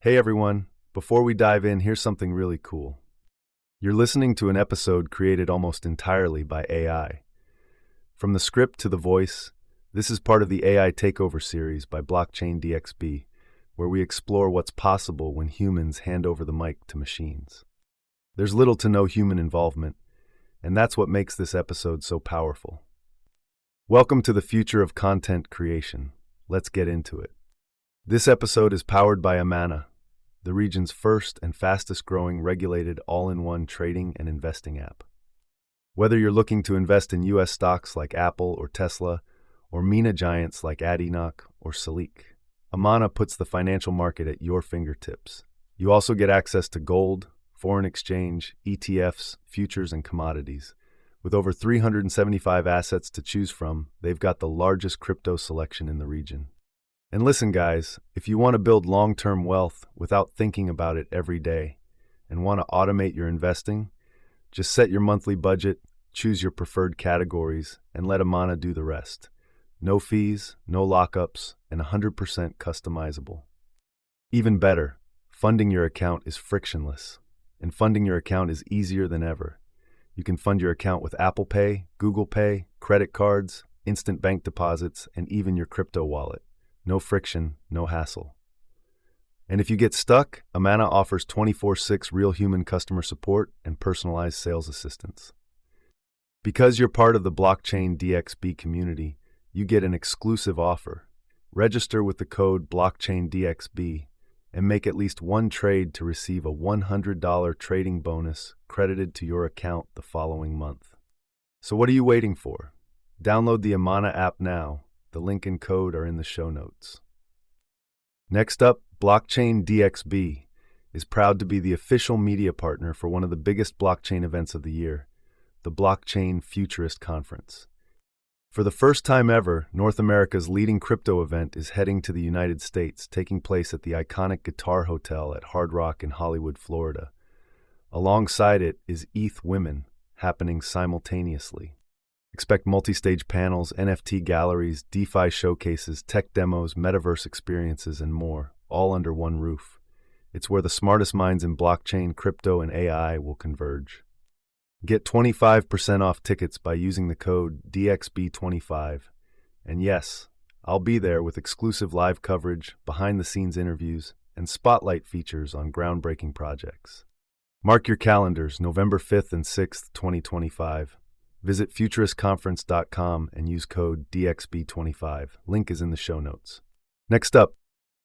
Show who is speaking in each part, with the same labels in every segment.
Speaker 1: Hey everyone, before we dive in, here's something really cool. You're listening to an episode created almost entirely by AI. From the script to the voice, this is part of the AI Takeover series by Blockchain DXB, where we explore what's possible when humans hand over the mic to machines. There's little to no human involvement, and that's what makes this episode so powerful. Welcome to the future of content creation. Let's get into it. This episode is powered by Amana, the region's first and fastest-growing regulated all-in-one trading and investing app. Whether you're looking to invest in U.S. stocks like Apple or Tesla, or MENA giants like Adinoc or Salik, Amana puts the financial market at your fingertips. You also get access to gold, foreign exchange, ETFs, futures, and commodities. With over 375 assets to choose from, they've got the largest crypto selection in the region. And listen, guys, if you want to build long-term wealth without thinking about it every day and want to automate your investing, just set your monthly budget, choose your preferred categories, and let Amana do the rest. No fees, no lockups, and 100% customizable. Even better, funding your account is frictionless, and funding your account is easier than ever. You can fund your account with Apple Pay, Google Pay, credit cards, instant bank deposits, and even your crypto wallet. No friction, no hassle. And if you get stuck, Amana offers 24/6 real human customer support and personalized sales assistance. Because you're part of the Blockchain DXB community, you get an exclusive offer. Register with the code BlockchainDXB and make at least one trade to receive a $100 trading bonus credited to your account the following month. So what are you waiting for? Download the Amana app now. The link and code are in the show notes. Next up, Blockchain DXB is proud to be the official media partner for one of the biggest blockchain events of the year, the Blockchain Futurist Conference. For the first time ever, North America's leading crypto event is heading to the United States, taking place at the iconic Guitar Hotel at Hard Rock in Hollywood, Florida. Alongside it is ETH Women, happening simultaneously. Expect multi-stage panels, NFT galleries, DeFi showcases, tech demos, metaverse experiences, and more, all under one roof. It's where the smartest minds in blockchain, crypto, and AI will converge. Get 25% off tickets by using the code DXB25. And yes, I'll be there with exclusive live coverage, behind-the-scenes interviews, and spotlight features on groundbreaking projects. Mark your calendars, November 5th and 6th, 2025. Visit futuristconference.com and use code DXB25. Link is in the show notes. Next up,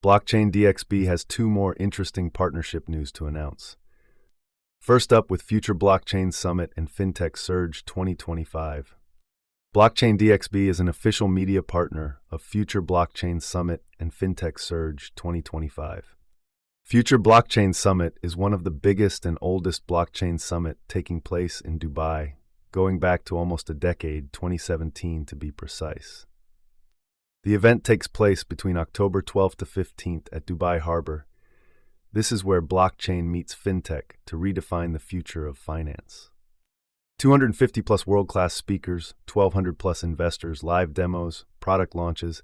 Speaker 1: Blockchain DXB has two more interesting partnership news to announce. First up, with Future Blockchain Summit and Fintech Surge 2025. Blockchain DXB is an official media partner of Future Blockchain Summit and Fintech Surge 2025. Future Blockchain Summit is one of the biggest and oldest blockchain summit taking place in Dubai, going back to almost a decade, 2017 to be precise. The event takes place between October 12th to 15th at Dubai Harbour. This is where blockchain meets fintech to redefine the future of finance. 250 plus world-class speakers, 1,200 plus investors, live demos, product launches,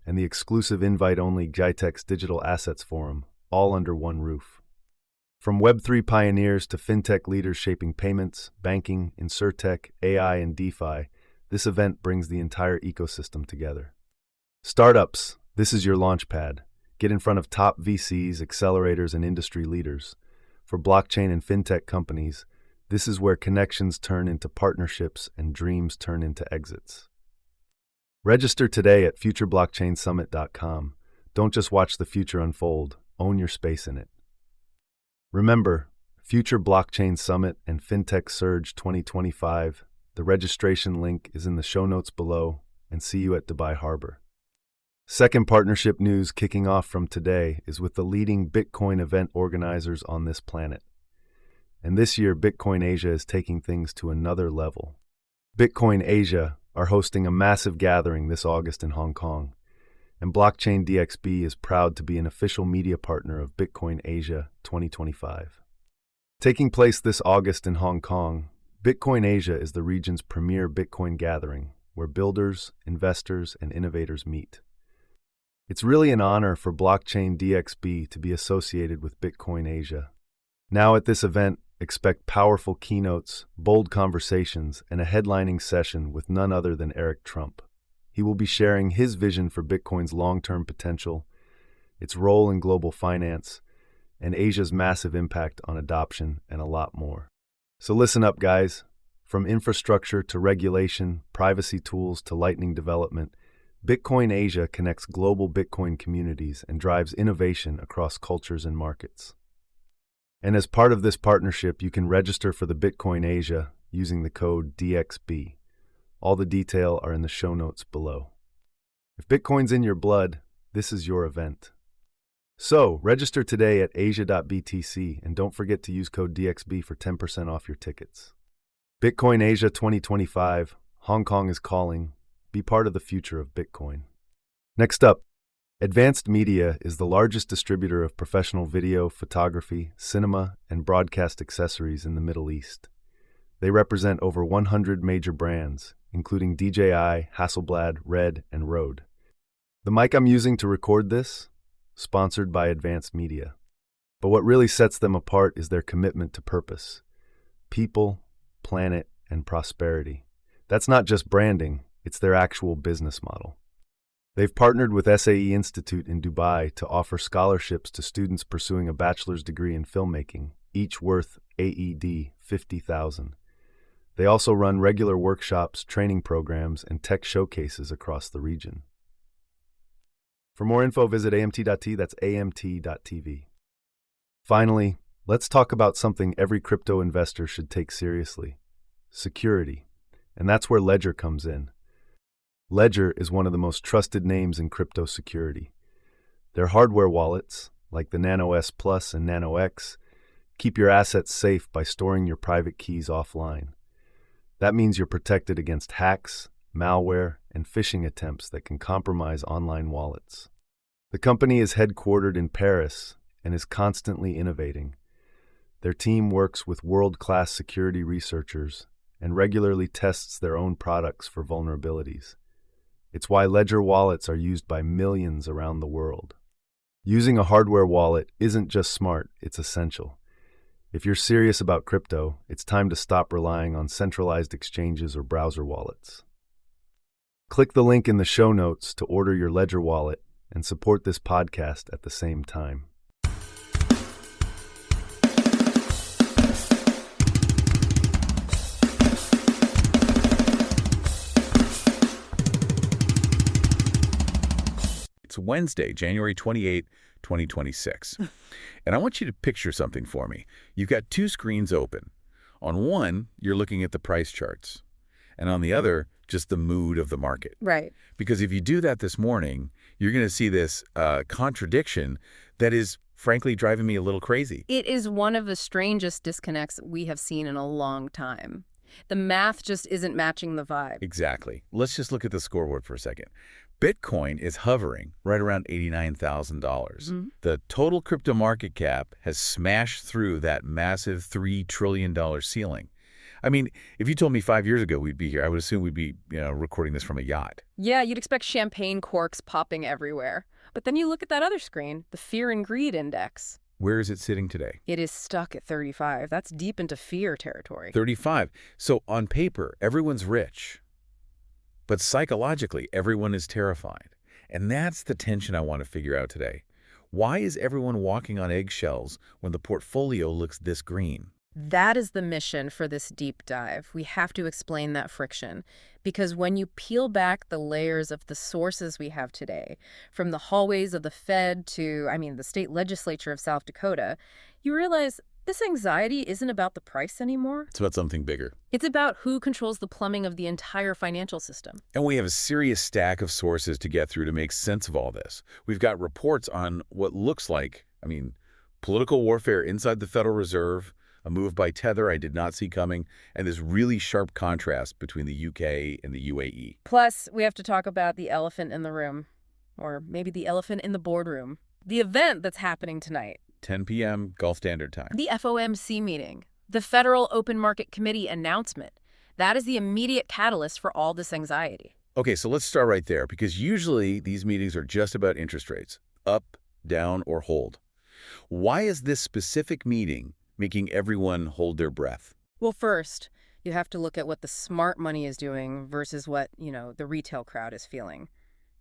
Speaker 1: and the exclusive invite-only GITEX Digital Assets Forum, all under one roof. From Web3 pioneers to fintech leaders shaping payments, banking, insurtech, AI, and DeFi, this event brings the entire ecosystem together. Startups, this is your launchpad. Get in front of top VCs, accelerators, and industry leaders. For blockchain and fintech companies, this is where connections turn into partnerships and dreams turn into exits. Register today at futureblockchainsummit.com. Don't just watch the future unfold, own your space in it. Remember, Future Blockchain Summit and Fintech Surge 2025. The registration link is in the show notes below, and see you at Dubai Harbour. Second partnership news kicking off from today is with the leading Bitcoin event organizers on this planet. And this year, Bitcoin Asia is taking things to another level. Bitcoin Asia are hosting a massive gathering this August in Hong Kong, and Blockchain DXB is proud to be an official media partner of Bitcoin Asia 2025. Taking place this August in Hong Kong, Bitcoin Asia is the region's premier Bitcoin gathering, where builders, investors, and innovators meet. It's really an honor for Blockchain DXB to be associated with Bitcoin Asia. Now at this event, expect powerful keynotes, bold conversations, and a headlining session with none other than Eric Trump. He will be sharing his vision for Bitcoin's long-term potential, its role in global finance, and Asia's massive impact on adoption, and a lot more. So listen up, guys. From infrastructure to regulation, privacy tools to lightning development, Bitcoin Asia connects global Bitcoin communities and drives innovation across cultures and markets. And as part of this partnership, you can register for the Bitcoin Asia using the code DXB. All the details are in the show notes below. If Bitcoin's in your blood, this is your event. So, register today at asia.btc and don't forget to use code DXB for 10% off your tickets. Bitcoin Asia 2025, Hong Kong is calling. Be part of the future of Bitcoin. Next up, Advanced Media is the largest distributor of professional video, photography, cinema, and broadcast accessories in the Middle East. They represent over 100 major brands, including DJI, Hasselblad, Red, and Rode. The mic I'm using to record this? Sponsored by Advanced Media. But what really sets them apart is their commitment to purpose. People, planet, and prosperity. That's not just branding, it's their actual business model. They've partnered with SAE Institute in Dubai to offer scholarships to students pursuing a bachelor's degree in filmmaking, each worth AED 50,000. They also run regular workshops, training programs, and tech showcases across the region. For more info, visit amt.t, that's amt.tv. Finally, let's talk about something every crypto investor should take seriously: security. And that's where Ledger comes in. Ledger is one of the most trusted names in crypto security. Their hardware wallets, like the Nano S Plus and Nano X, keep your assets safe by storing your private keys offline. That means you're protected against hacks, malware, and phishing attempts that can compromise online wallets. The company is headquartered in Paris and is constantly innovating. Their team works with world-class security researchers and regularly tests their own products for vulnerabilities. It's why Ledger wallets are used by millions around the world. Using a hardware wallet isn't just smart, it's essential. If you're serious about crypto, it's time to stop relying on centralized exchanges or browser wallets. Click the link in the show notes to order your Ledger wallet and support this podcast at the same time.
Speaker 2: It's Wednesday, January 28, 2026. And I want you to picture something for me. You've got two screens open. On one, you're looking at the price charts. And on the other, just the mood of the market.
Speaker 3: Right.
Speaker 2: Because if you do that this morning, you're going to see this contradiction that is, frankly, driving me a little crazy.
Speaker 3: It is one of the strangest disconnects we have seen in a long time. The math just isn't matching the vibe.
Speaker 2: Exactly. Let's just look at the scoreboard for a second. Bitcoin is hovering right around $89,000.
Speaker 3: Mm-hmm.
Speaker 2: The total crypto market cap has smashed through that massive $3 trillion ceiling. I mean, if you told me 5 years ago we'd be here, I would assume we'd be, recording this from a yacht.
Speaker 3: Yeah, you'd expect champagne corks popping everywhere. But then you look at that other screen, the Fear and Greed Index.
Speaker 2: Where is it sitting today?
Speaker 3: It is stuck at 35. That's deep into fear territory.
Speaker 2: 35. So on paper, everyone's rich. But psychologically, everyone is terrified. And that's the tension I want to figure out today. Why is everyone walking on eggshells when the portfolio looks this green?
Speaker 3: That is the mission for this deep dive. We have to explain that friction. Because when you peel back the layers of the sources we have today, from the hallways of the Fed to, the state legislature of South Dakota, you realize this anxiety isn't about the price anymore.
Speaker 2: It's about something bigger.
Speaker 3: It's about who controls the plumbing of the entire financial system.
Speaker 2: And we have a serious stack of sources to get through to make sense of all this. We've got reports on what looks like, political warfare inside the Federal Reserve, a move by Tether I did not see coming, and this really sharp contrast between the UK and the UAE.
Speaker 3: Plus, we have to talk about the elephant in the room, or maybe the elephant in the boardroom. The event that's happening tonight.
Speaker 2: 10 p.m. Gulf Standard Time.
Speaker 3: The FOMC meeting. The Federal Open Market Committee announcement. That is the immediate catalyst for all this anxiety.
Speaker 2: Okay, so let's start right there, because usually these meetings are just about interest rates, up, down, or hold. Why is this specific meeting making everyone hold their breath?
Speaker 3: Well, first, you have to look at what the smart money is doing versus what, the retail crowd is feeling.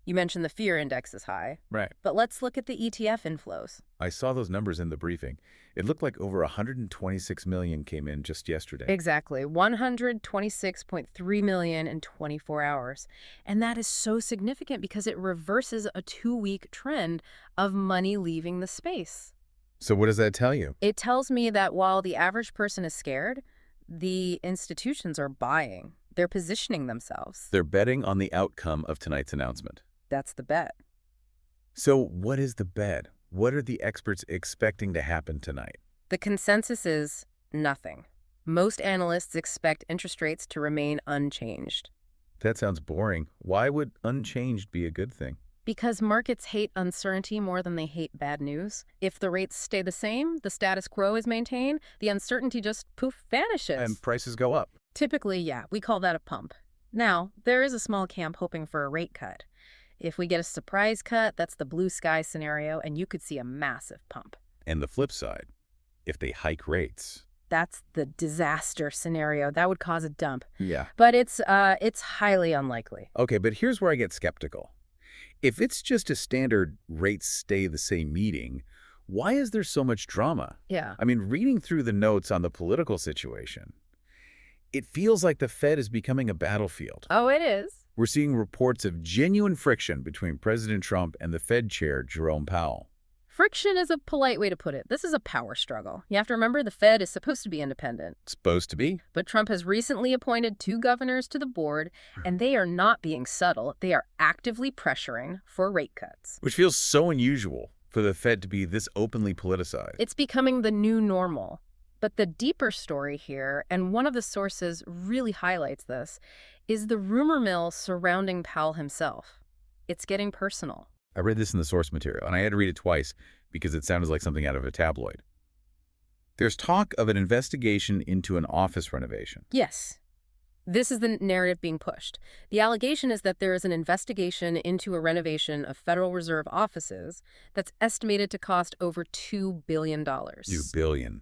Speaker 3: You mentioned the fear index is high,
Speaker 2: Right.
Speaker 3: but let's look at the ETF inflows.
Speaker 2: I saw those numbers in the briefing. It looked like over 126 million came in just yesterday.
Speaker 3: Exactly, 126.3 million in 24 hours. And that is so significant because it reverses a 2-week trend of money leaving the space.
Speaker 2: So what does that tell you?
Speaker 3: It tells me that while the average person is scared, the institutions are buying. They're positioning themselves.
Speaker 2: They're betting on the outcome of tonight's announcement.
Speaker 3: That's the bet.
Speaker 2: So what is the bet? What are the experts expecting to happen tonight?
Speaker 3: The consensus is nothing. Most analysts expect interest rates to remain unchanged.
Speaker 2: That sounds boring. Why would unchanged be a good thing?
Speaker 3: Because markets hate uncertainty more than they hate bad news. If the rates stay the same, the status quo is maintained, the uncertainty just poof vanishes.
Speaker 2: And prices go up.
Speaker 3: Typically, yeah, we call that a pump. Now, there is a small camp hoping for a rate cut. If we get a surprise cut, that's the blue sky scenario, and you could see a massive pump.
Speaker 2: And the flip side, if they hike rates.
Speaker 3: That's the disaster scenario. That would cause a dump.
Speaker 2: Yeah.
Speaker 3: But it's highly unlikely.
Speaker 2: Okay, but here's where I get skeptical. If it's just a standard rates stay the same meeting, why is there so much drama?
Speaker 3: Yeah.
Speaker 2: I mean, reading through the notes on the political situation, it feels like the Fed is becoming a battlefield.
Speaker 3: Oh, it is.
Speaker 2: We're seeing reports of genuine friction between President Trump and the Fed chair, Jerome Powell.
Speaker 3: Friction is a polite way to put it. This is a power struggle. You have to remember the Fed is supposed to be independent.
Speaker 2: Supposed to be?
Speaker 3: But Trump has recently appointed 2 governors to the board, and they are not being subtle. They are actively pressuring for rate cuts.
Speaker 2: Which feels so unusual for the Fed to be this openly politicized.
Speaker 3: It's becoming the new normal. But the deeper story here, and one of the sources really highlights this, is the rumor mill surrounding Powell himself. It's getting personal.
Speaker 2: I read this in the source material, and I had to read it twice because it sounded like something out of a tabloid. There's talk of an investigation into an office renovation.
Speaker 3: Yes. This is the narrative being pushed. The allegation is that there is an investigation into a renovation of Federal Reserve offices that's estimated to cost over $2 billion.
Speaker 2: $2 billion.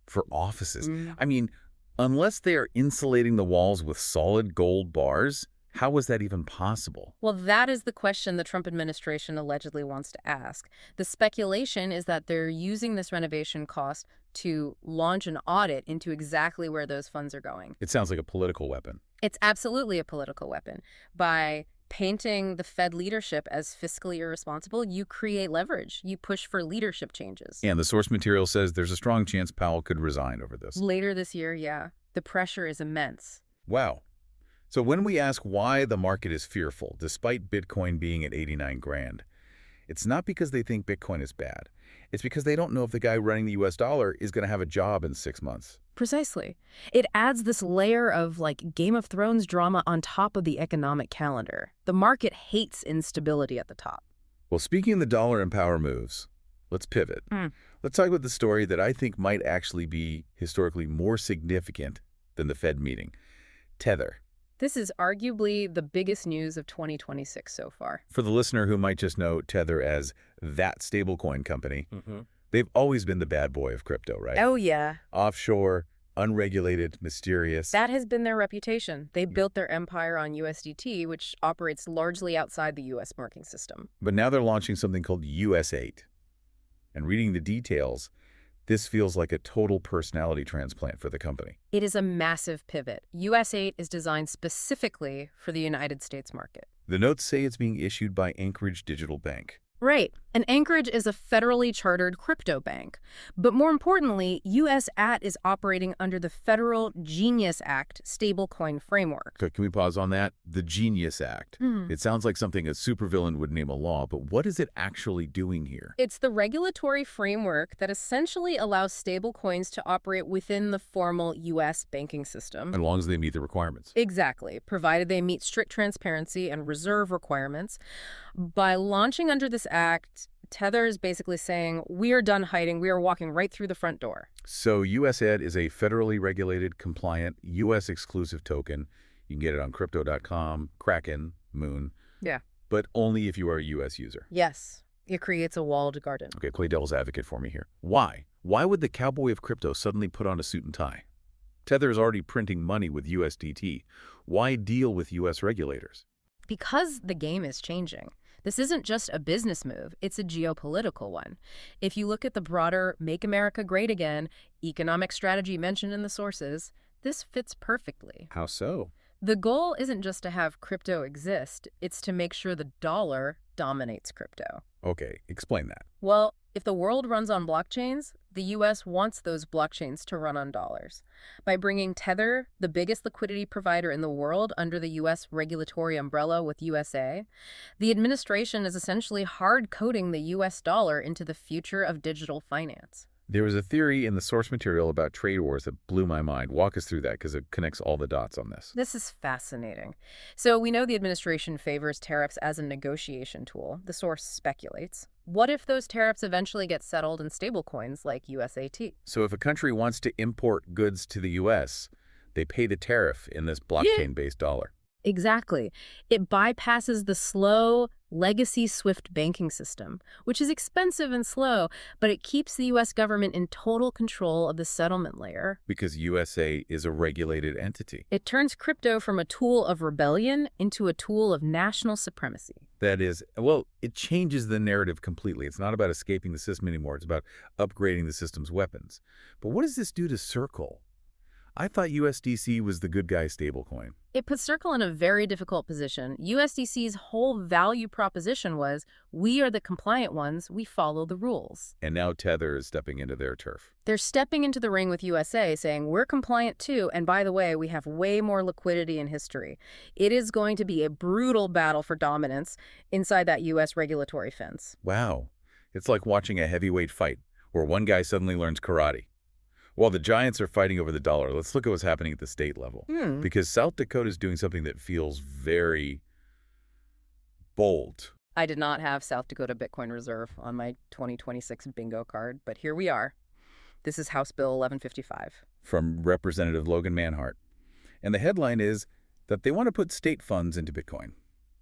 Speaker 2: For offices. I mean, unless they are insulating the walls with solid gold bars, how was that even possible?
Speaker 3: Well, that is the question the Trump administration allegedly wants to ask. The speculation is that they're using this renovation cost to launch an audit into exactly where those funds are going.
Speaker 2: It sounds like a political weapon.
Speaker 3: It's absolutely a political weapon. By painting the Fed leadership as fiscally irresponsible, you create leverage. You push for leadership changes.
Speaker 2: And the source material says there's a strong chance Powell could resign over this.
Speaker 3: Later this year, yeah. The pressure is immense.
Speaker 2: Wow. So when we ask why the market is fearful, despite Bitcoin being at 89 grand, it's not because they think Bitcoin is bad. It's because they don't know if the guy running the US dollar is going to have a job in 6 months.
Speaker 3: Precisely. It adds this layer of, Game of Thrones drama on top of the economic calendar. The market hates instability at the top.
Speaker 2: Well, speaking of the dollar and power moves, let's pivot. Let's talk about the story that I think might actually be historically more significant than the Fed meeting. Tether.
Speaker 3: This is arguably the biggest news of 2026 so far.
Speaker 2: For the listener who might just know Tether as that stablecoin company, they've always been the bad boy of crypto, right?
Speaker 3: Oh, yeah.
Speaker 2: Offshore, unregulated, mysterious.
Speaker 3: That has been their reputation. They built their empire on USDT, which operates largely outside the U.S. marking system.
Speaker 2: But now they're launching something called US8. And reading the details, this feels like a total personality transplant for the company.
Speaker 3: It is a massive pivot. US8 is designed specifically for the United States market.
Speaker 2: The notes say it's being issued by Anchorage Digital Bank.
Speaker 3: Right. And Anchorage is a federally chartered crypto bank. But more importantly, USAT is operating under the Federal Genius Act stablecoin framework.
Speaker 2: Can we pause on that? The Genius Act. It sounds like something a supervillain would name a law, but what is it actually doing here?
Speaker 3: It's the regulatory framework that essentially allows stablecoins to operate within the formal U.S. banking system.
Speaker 2: As long as they meet the requirements.
Speaker 3: Exactly, provided they meet strict transparency and reserve requirements. By launching under this act, Tether is basically saying, we are done hiding. We are walking right through the front door.
Speaker 2: So USAD is a federally regulated, compliant, U.S. exclusive token You can get it on crypto.com, Kraken, Moon,
Speaker 3: Yeah.
Speaker 2: but only if you are a U.S. user.
Speaker 3: Yes. It creates a walled garden.
Speaker 2: Okay, play devil's advocate for me here. Why? Why would the cowboy of crypto suddenly put on a suit and tie? Tether is already printing money with USDT. Why deal with U.S. regulators?
Speaker 3: Because the game is changing. This isn't just a business move, it's a geopolitical one. If you look at the broader Make America Great Again economic strategy mentioned in the sources, this fits perfectly.
Speaker 2: How so?
Speaker 3: The goal isn't just to have crypto exist, it's to make sure the dollar dominates crypto.
Speaker 2: Okay, explain that.
Speaker 3: Well, if the world runs on blockchains, the U.S. wants those blockchains to run on dollars. By bringing Tether, the biggest liquidity provider in the world, under the U.S. regulatory umbrella with USA, the administration is essentially hard-coding the U.S. dollar into the future of digital finance.
Speaker 2: There was a theory in the source material about trade wars that blew my mind. Walk us through that because it connects all the dots on this.
Speaker 3: This is fascinating. So we know the administration favors tariffs as a negotiation tool. The source speculates. What if those tariffs eventually get settled in stablecoins like USAT?
Speaker 2: So if a country wants to import goods to the U.S., they pay the tariff in this blockchain-based dollar.
Speaker 3: Exactly. It bypasses the slow, legacy SWIFT banking system, which is expensive and slow, but it keeps the U.S. government in total control of the settlement layer.
Speaker 2: Because USA is a regulated entity.
Speaker 3: It turns crypto from a tool of rebellion into a tool of national supremacy.
Speaker 2: That is, well, it changes the narrative completely. It's not about escaping the system anymore. It's about upgrading the system's weapons. But what does this do to Circle? I thought USDC was the good guy stablecoin.
Speaker 3: It puts Circle in a very difficult position. USDC's whole value proposition was, we are the compliant ones, we follow the rules.
Speaker 2: And now Tether is stepping into their turf.
Speaker 3: They're stepping into the ring with USA, saying, we're compliant too, and by the way, we have way more liquidity in history. It is going to be a brutal battle for dominance inside that U.S. regulatory fence.
Speaker 2: Wow. It's like watching a heavyweight fight where one guy suddenly learns karate. While the giants are fighting over the dollar, let's look at what's happening at the state level. Because South Dakota is doing something that feels very bold.
Speaker 3: I did not have South Dakota Bitcoin Reserve on my 2026 bingo card, but here we are. This is House Bill 1155.
Speaker 2: From Representative Logan Manhart. And the headline is that they want to put state funds into Bitcoin.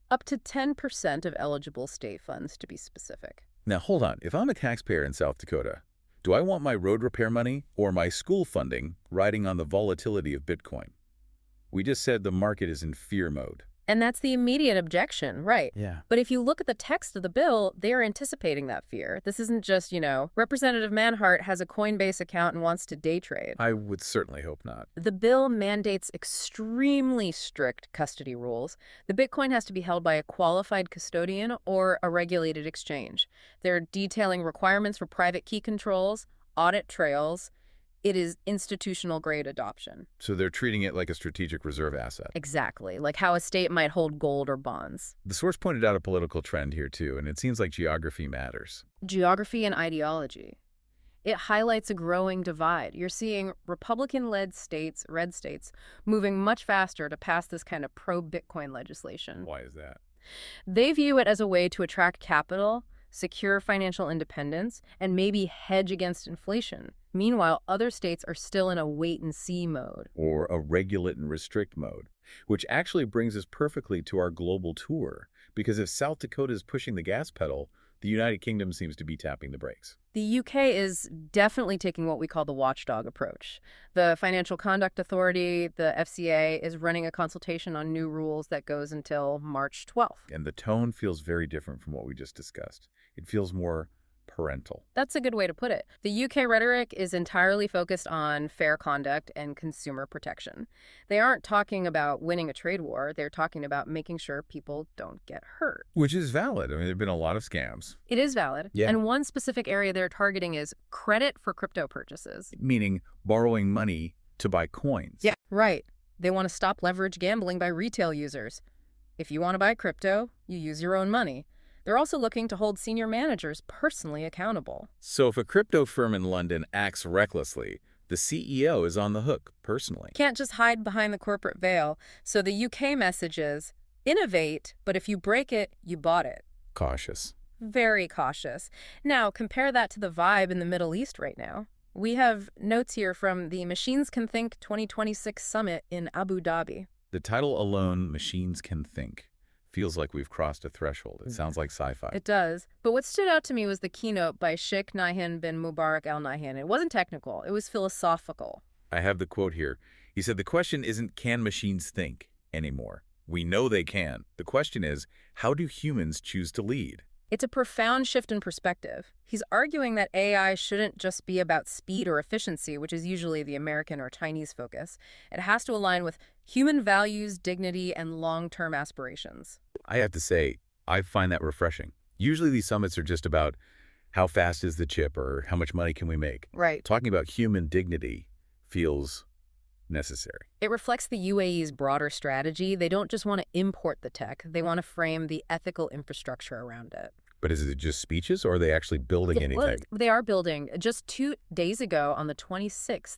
Speaker 3: Up to 10% of eligible state funds, to be specific.
Speaker 2: Now, hold on. If I'm a taxpayer in South Dakota, do I want my road repair money or my school funding riding on the volatility of Bitcoin? We just said the market is in fear mode.
Speaker 3: And that's the immediate objection, right?
Speaker 2: Yeah.
Speaker 3: But if you look at the text of the bill, they are anticipating that fear. This isn't just, Representative Manhart has a Coinbase account and wants to day trade.
Speaker 2: I would certainly hope not.
Speaker 3: The bill mandates extremely strict custody rules. The Bitcoin has to be held by a qualified custodian or a regulated exchange. They're detailing requirements for private key controls, audit trails. It is institutional-grade adoption.
Speaker 2: So they're treating it like a strategic reserve asset.
Speaker 3: Exactly, like how a state might hold gold or bonds.
Speaker 2: The source pointed out a political trend here, too, and it seems like geography matters.
Speaker 3: Geography and ideology. It highlights a growing divide. You're seeing Republican-led states, red states, moving much faster to pass this kind of pro-Bitcoin legislation.
Speaker 2: Why is that?
Speaker 3: They view it as a way to attract capital, secure financial independence, and maybe hedge against inflation. Meanwhile, other states are still in a wait-and-see mode.
Speaker 2: Or a regulate and restrict mode, which actually brings us perfectly to our global tour. Because if South Dakota is pushing the gas pedal, the United Kingdom seems to be tapping the brakes.
Speaker 3: The UK is definitely taking what we call the watchdog approach. The Financial Conduct Authority, the FCA, is running a consultation on new rules that goes until March 12th.
Speaker 2: And the tone feels very different from what we just discussed. It feels more parental.
Speaker 3: That's a good way to put it. The UK rhetoric is entirely focused on fair conduct and consumer protection. They aren't talking about winning a trade war. They're talking about making sure people don't get hurt.
Speaker 2: Which is valid. I mean, there have been a lot of scams.
Speaker 3: It is valid.
Speaker 2: Yeah.
Speaker 3: And one specific area they're targeting is credit for crypto purchases.
Speaker 2: Meaning borrowing money to buy coins.
Speaker 3: Yeah, right. They want to stop leverage gambling by retail users. If you want to buy crypto, you use your own money. They're also looking to hold senior managers personally accountable.
Speaker 2: So if a crypto firm in London acts recklessly, the CEO is on the hook personally.
Speaker 3: Can't just hide behind the corporate veil. So the UK message is, innovate, but if you break it, you bought it.
Speaker 2: Cautious.
Speaker 3: Very cautious. Now, compare that to the vibe in the Middle East right now. We have notes here from the Machines Can Think 2026 Summit in Abu Dhabi.
Speaker 2: The title alone, Machines Can Think, feels like we've crossed a threshold. It sounds like sci-fi.
Speaker 3: It does. But what stood out to me was the keynote by Sheikh Nahyan bin Mubarak Al Nahyan. It wasn't technical. It was philosophical.
Speaker 2: I have the quote here. He said, the question isn't can machines think anymore. We know they can. The question is, how do humans choose to lead?
Speaker 3: It's a profound shift in perspective. He's arguing that AI shouldn't just be about speed or efficiency, which is usually the American or Chinese focus. It has to align with human values, dignity, and long-term aspirations.
Speaker 2: I have to say, I find that refreshing. Usually these summits are just about how fast is the chip or how much money can we make.
Speaker 3: Right.
Speaker 2: Talking about human dignity feels necessary.
Speaker 3: It reflects the UAE's broader strategy. They don't just want to import the tech. They want to frame the ethical infrastructure around it.
Speaker 2: But is it just speeches, or are they actually building anything?
Speaker 3: Well, they are building. Just 2 days ago, on the 26th,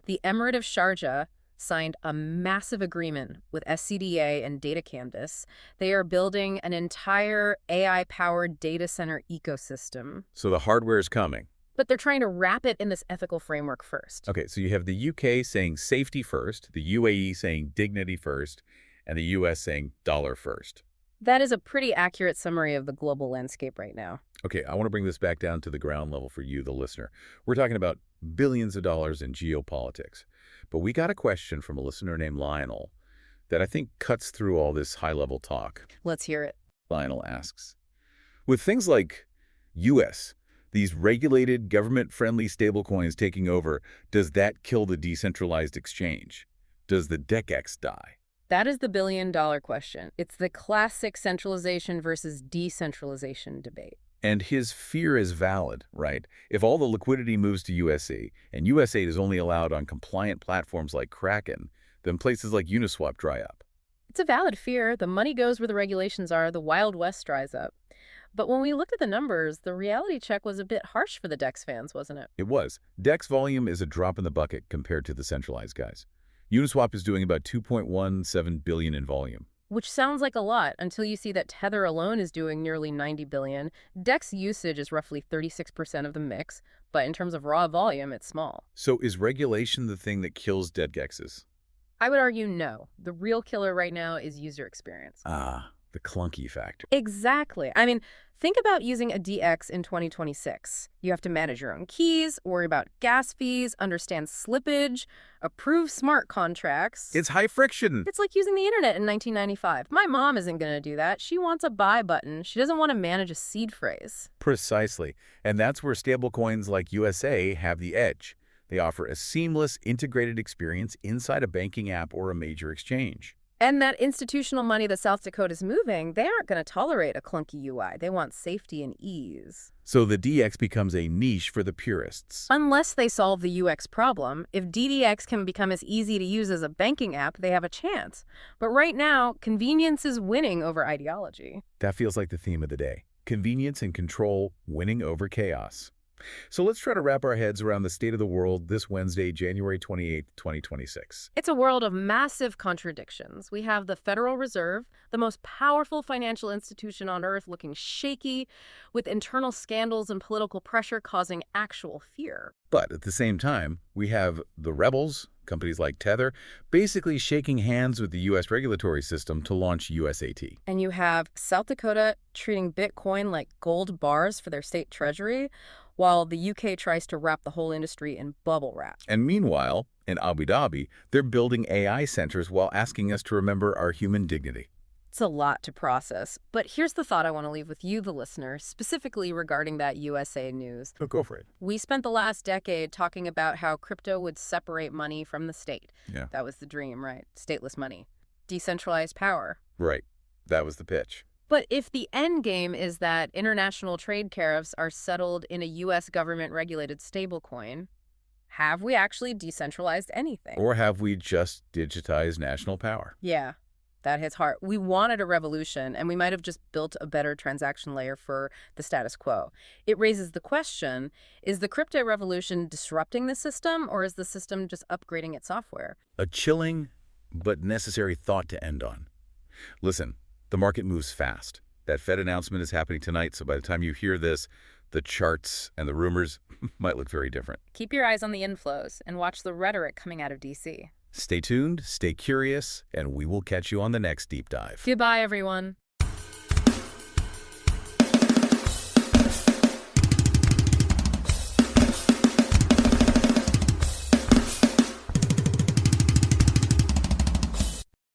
Speaker 3: the Emirate of Sharjah signed a massive agreement with SCDA and Data Canvas. They are building an entire AI-powered data center ecosystem.
Speaker 2: So the hardware is coming.
Speaker 3: But they're trying to wrap it in this ethical framework first.
Speaker 2: Okay, so you have the UK saying safety first, the UAE saying dignity first, and the US saying dollar first.
Speaker 3: That is a pretty accurate summary of the global landscape right now.
Speaker 2: Okay, I want to bring this back down to the ground level for you, the listener. We're talking about billions of dollars in geopolitics. But we got a question from a listener named Lionel that I think cuts through all this high-level talk.
Speaker 3: Let's hear it.
Speaker 2: Lionel asks, with things like US, these regulated, government-friendly stablecoins taking over, does that kill the decentralized exchange? Does the DECX die?
Speaker 3: That is the billion-dollar question. It's the classic centralization versus decentralization debate.
Speaker 2: And his fear is valid, right? If all the liquidity moves to USA, and USA is only allowed on compliant platforms like Kraken, then places like Uniswap dry up.
Speaker 3: It's a valid fear. The money goes where the regulations are. The Wild West dries up. But when we looked at the numbers, the reality check was a bit harsh for the DEX fans, wasn't it?
Speaker 2: It was. DEX volume is a drop in the bucket compared to the centralized guys. Uniswap is doing about 2.17 billion in volume.
Speaker 3: Which sounds like a lot until you see that Tether alone is doing nearly 90 billion. DEX usage is roughly 36% of the mix, but in terms of raw volume, it's small.
Speaker 2: So is regulation the thing that kills DEXs?
Speaker 3: I would argue no. The real killer right now is user experience.
Speaker 2: Ah, the clunky factor.
Speaker 3: Exactly. I mean, think about using a DX in 2026. You have to manage your own keys, worry about gas fees, understand slippage, approve smart contracts.
Speaker 2: It's high friction.
Speaker 3: It's like using the internet in 1995. My mom isn't going to do that. She wants a buy button. She doesn't want to manage a seed phrase.
Speaker 2: Precisely. And that's where stablecoins like USA have the edge. They offer a seamless, integrated experience inside a banking app or a major exchange.
Speaker 3: And that institutional money that South Dakota is moving, they aren't going to tolerate a clunky UI. They want safety and ease.
Speaker 2: So the DX becomes a niche for the purists.
Speaker 3: Unless they solve the UX problem, if DDX can become as easy to use as a banking app, they have a chance. But right now, convenience is winning over ideology.
Speaker 2: That feels like the theme of the day. Convenience and control winning over chaos. So let's try to wrap our heads around the state of the world this Wednesday, January 28, 2026.
Speaker 3: It's a world of massive contradictions. We have the Federal Reserve, the most powerful financial institution on earth, looking shaky, with internal scandals and political pressure causing actual fear.
Speaker 2: But at the same time, we have the rebels, companies like Tether, basically shaking hands with the U.S. regulatory system to launch USAT.
Speaker 3: And you have South Dakota treating Bitcoin like gold bars for their state treasury, while the UK tries to wrap the whole industry in bubble wrap.
Speaker 2: And meanwhile, in Abu Dhabi, they're building AI centers while asking us to remember our human dignity.
Speaker 3: It's a lot to process, but here's the thought I want to leave with you, the listener, specifically regarding that USA news.
Speaker 2: So go for it.
Speaker 3: We spent the last decade talking about how crypto would separate money from the state.
Speaker 2: Yeah.
Speaker 3: That was the dream, right? Stateless money. Decentralized power.
Speaker 2: Right. That was the pitch.
Speaker 3: But if the end game is that international trade tariffs are settled in a U.S. government-regulated stablecoin, have we actually decentralized anything?
Speaker 2: Or have we just digitized national power?
Speaker 3: Yeah, that hits hard. We wanted a revolution, and we might have just built a better transaction layer for the status quo. It raises the question, is the crypto revolution disrupting the system, or is the system just upgrading its software?
Speaker 2: A chilling but necessary thought to end on. Listen. The market moves fast. That Fed announcement is happening tonight, so by the time you hear this, the charts and the rumors might look very different.
Speaker 3: Keep your eyes on the inflows and watch the rhetoric coming out of D.C.
Speaker 2: Stay tuned, stay curious, and we will catch you on the next deep dive.
Speaker 3: Goodbye, everyone.